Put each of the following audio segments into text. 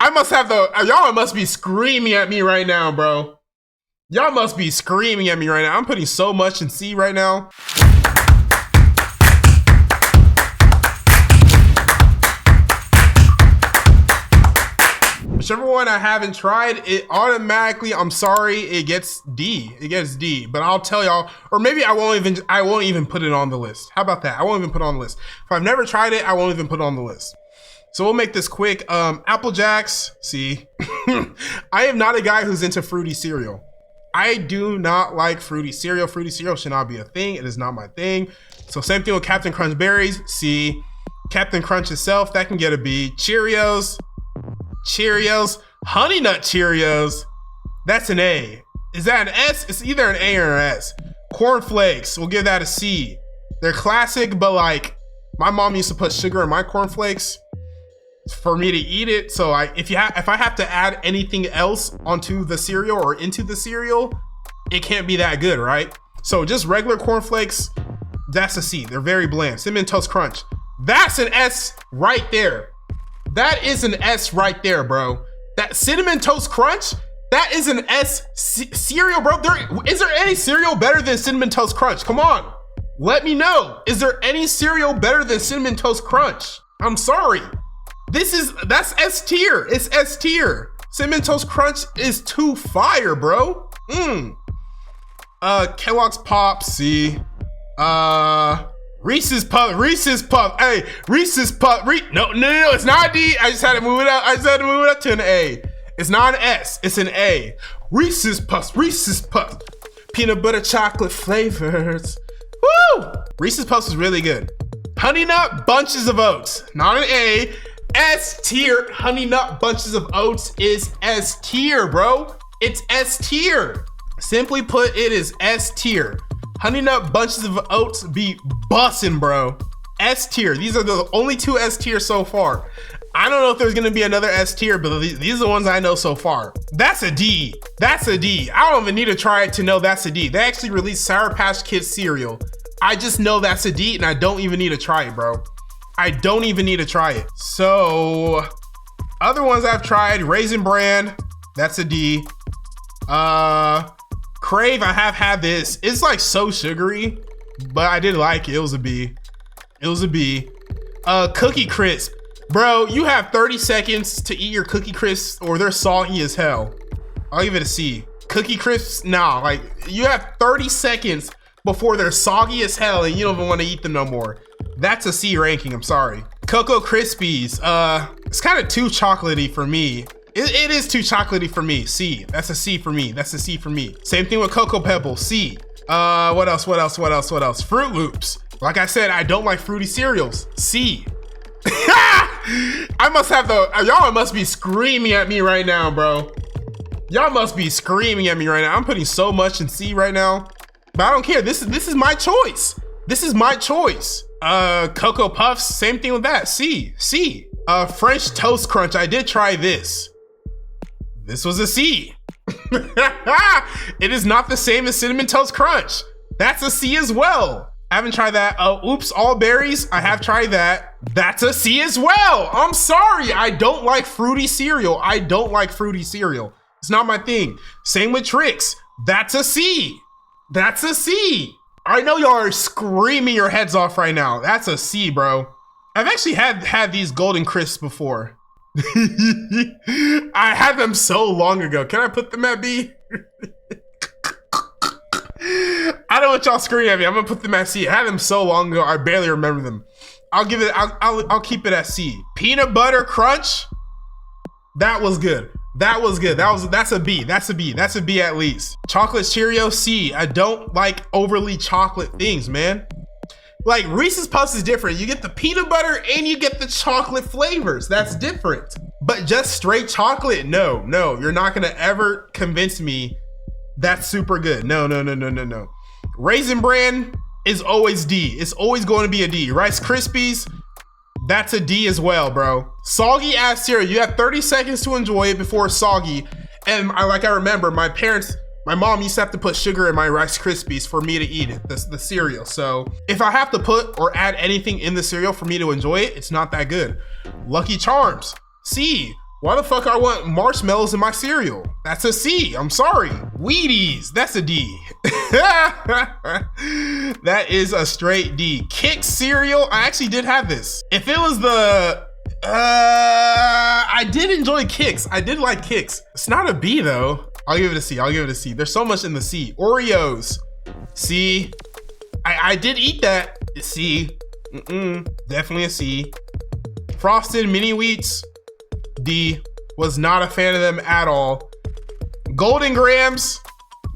I must have y'all must be screaming at me right now, bro. Y'all must be screaming at me right now. I'm putting so much in C right now. Whichever one I haven't tried, it automatically, I'm sorry, it gets D. It gets D. But I'll tell y'all, or maybe I won't even put it on the list. How about that? I won't even put it on the list. If I've never tried it, I won't even put it on the list. So we'll make this quick. Apple Jacks, C. I am not a guy who's into fruity cereal. I do not like fruity cereal. Fruity cereal should not be a thing. It is not my thing. So same thing with Captain Crunch berries, C. Captain Crunch itself, that can get a B. Cheerios, Honey Nut Cheerios, that's an A. Is that an S? It's either an A or an S. Corn Flakes, we'll give that a C. They're classic, but like, my mom used to put sugar in my corn flakes for me to eat it. So if I have to add anything else onto the cereal or into the cereal, it can't be that good, right? So just regular corn flakes, that's a C. They're very bland. Cinnamon Toast Crunch, that's an S right there. That is an S right there, bro. That Cinnamon Toast Crunch, that is an S cereal, bro. Is there any cereal better than Cinnamon Toast Crunch? Come on, let me know. Is there any cereal better than Cinnamon Toast Crunch? I'm sorry. That's S tier. It's S tier. Cinnamon Toast Crunch is too fire, bro. Kellogg's Pop, C. Reese's Puff. Hey, Reese's Puff. No, it's not a D. I just had to move it up to an A. It's not an S, it's an A. Reese's Puffs. Peanut butter chocolate flavors. Woo! Reese's Puffs is really good. Honey Nut Bunches of Oats, not an A. S tier. Honey Nut Bunches of Oats is S tier, bro. It's S tier. Simply put, it is S tier. Honey Nut Bunches of Oats be bussin', bro. S tier. These are the only two S tier so far. I don't know if there's gonna be another S tier, but these are the ones I know so far. That's a D. That's a D. I don't even need to try it to know that's a D. They actually released Sour Patch Kids cereal. I just know that's a D and I don't even need to try it, bro. I don't even need to try it. So, other ones I've tried, Raisin Bran, that's a D. Crave, I have had this. It's like so sugary, but I did like it. It was a B. Cookie Crisp. Bro, you have 30 seconds to eat your Cookie Crisps or they're soggy as hell. I'll give it a C. Cookie Crisps, nah, like you have 30 seconds before they're soggy as hell and you don't even want to eat them no more. That's a C ranking, I'm sorry. Cocoa Krispies, it's kind of too chocolatey for me. It is too chocolatey for me. C. That's a C for me. That's a C for me. Same thing with Cocoa Pebbles. C. What else? Fruit Loops. Like I said, I don't like fruity cereals. C. y'all must be screaming at me right now, bro. Y'all must be screaming at me right now. I'm putting so much in C right now, but I don't care. This is my choice. This is my choice. Cocoa Puffs. Same thing with that. C. French Toast Crunch. I did try this. This was a C. It is not the same as Cinnamon Toast Crunch. That's a C as well. I haven't tried that. Oops, All Berries. I have tried that. That's a C as well. I'm sorry. I don't like fruity cereal. It's not my thing. Same with Trix. That's a C. I know y'all are screaming your heads off right now. That's a C, bro. I've actually had these Golden Crisps before. I had them so long ago. Can I put them at B? I don't want y'all screaming at me. I'm gonna put them at C. I had them so long ago, I barely remember them. I'll keep it at C. Peanut Butter Crunch. That was good. That's a B. That's a B at least. Chocolate Cheerio, C. I don't like overly chocolate things, man. Like Reese's Puffs is different. You get the peanut butter and you get the chocolate flavors. That's different. But just straight chocolate, no, you're not gonna ever convince me that's super good. No. Raisin Bran is always D. It's always going to be a D. Rice Krispies, that's a D as well, bro. Soggy ass cereal. You have 30 seconds to enjoy it before it's soggy. And I remember my mom used to have to put sugar in my Rice Krispies for me to eat it, the cereal. So if I have to put or add anything in the cereal for me to enjoy it, it's not that good. Lucky Charms, C. Why the fuck I want marshmallows in my cereal? That's a C, I'm sorry. Wheaties, that's a D. That is a straight D. Kix cereal, I actually did have this. If it was the, I did enjoy Kix. I did like Kix. It's not a B though. I'll give it a C, I'll give it a C. There's so much in the C. Oreos, C. I did eat that, C. Definitely a C. Frosted Mini Wheats, D. Was not a fan of them at all. Golden Grams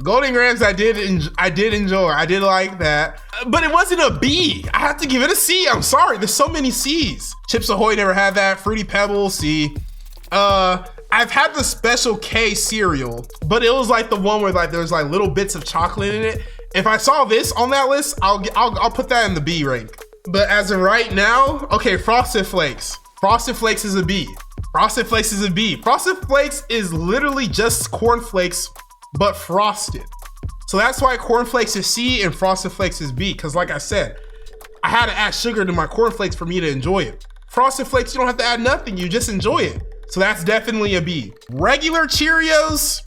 I did enjoy. I did like that, but it wasn't a B. I have to give it a C. I'm sorry, there's so many C's. Chips Ahoy, never had that. Fruity Pebbles, C. I've had the Special K cereal, but it was like the one where like there's like little bits of chocolate in it. If I saw this on that list, I'll put that in the B rank. But as of right now, okay, Frosted Flakes. Frosted Flakes is a B. Frosted Flakes is a B. Frosted Flakes is literally just cornflakes, but frosted. So that's why cornflakes is C and Frosted Flakes is B. Cause like I said, I had to add sugar to my cornflakes for me to enjoy it. Frosted Flakes, you don't have to add nothing, you just enjoy it. So that's definitely a B. Regular Cheerios,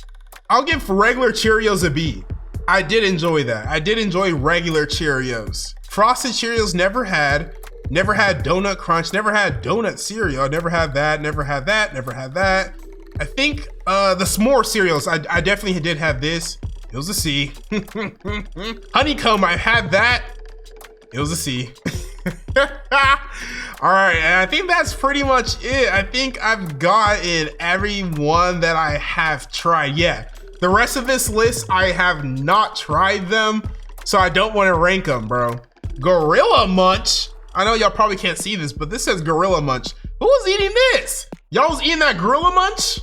I'll give regular Cheerios a B. I did enjoy that. I did enjoy regular Cheerios. Frosted Cheerios never had Donut Crunch, never had donut cereal. I never had that, never had that, never had that. I think the s'more cereals, I definitely did have this. It was a C. Honeycomb, I had that. It was a C. All right, and I think that's pretty much it. I think I've gotten every one that I have tried. Yeah, the rest of this list, I have not tried them, so I don't want to rank them, bro. Gorilla Munch. I know y'all probably can't see this, but this says Gorilla Munch. Who was eating this? Y'all was eating that Gorilla Munch?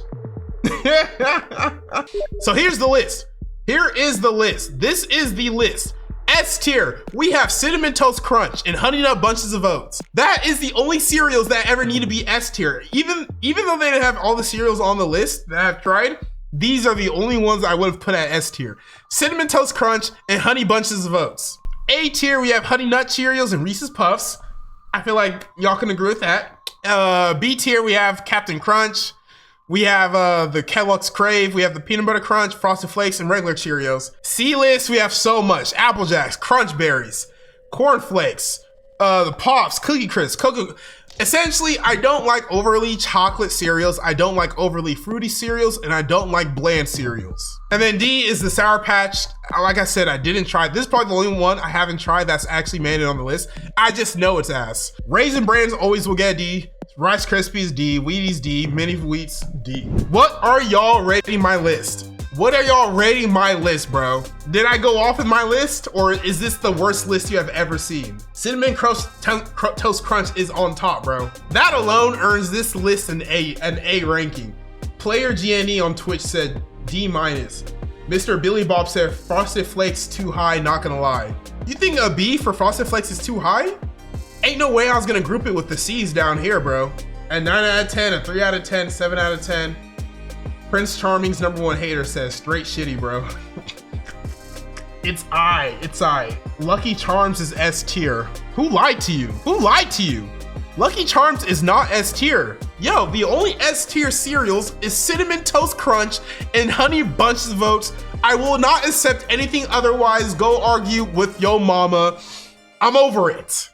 So here's the list. Here is the list. This is the list. S tier, we have Cinnamon Toast Crunch and Honey Nut Bunches of Oats. That is the only cereals that ever need to be S tier. Even though they didn't have all the cereals on the list that I've tried, these are the only ones I would have put at S tier. Cinnamon Toast Crunch and Honey Bunches of Oats. A tier, we have Honey Nut Cheerios and Reese's Puffs. I feel like y'all can agree with that. B tier, we have Captain Crunch. We have the Kellogg's Crave. We have the Peanut Butter Crunch, Frosted Flakes, and regular Cheerios. C list, we have so much. Apple Jacks, Crunch Berries, Corn Flakes, the Pops, Cookie Crisp, Cocoa. Essentially, I don't like overly chocolate cereals. I don't like overly fruity cereals, and I don't like bland cereals. And then D is the Sour Patch. Like I said, I didn't try. This is probably the only one I haven't tried that's actually made it on the list. I just know it's ass. Raisin Brands always will get a D. Rice Krispies D, Wheaties D, Mini Wheats D. What are y'all rating my list? What are y'all rating my list, bro? Did I go off in my list, or is this the worst list you have ever seen? Cinnamon Toast Crunch is on top, bro. That alone earns this list an A ranking. Player GNE on Twitch said D-. Mr. Billy Bob said Frosted Flakes too high, not gonna lie. You think a B for Frosted Flakes is too high? Ain't no way I was gonna group it with the C's down here, bro. A 9 out of 10, a 3 out of 10, 7 out of 10. Prince Charming's #1 hater says straight shitty, bro. It's I. Lucky Charms is S tier. Who lied to you? Who lied to you? Lucky Charms is not S tier. Yo, the only S tier cereals is Cinnamon Toast Crunch and Honey Bunches of Oats. I will not accept anything otherwise. Go argue with yo mama. I'm over it.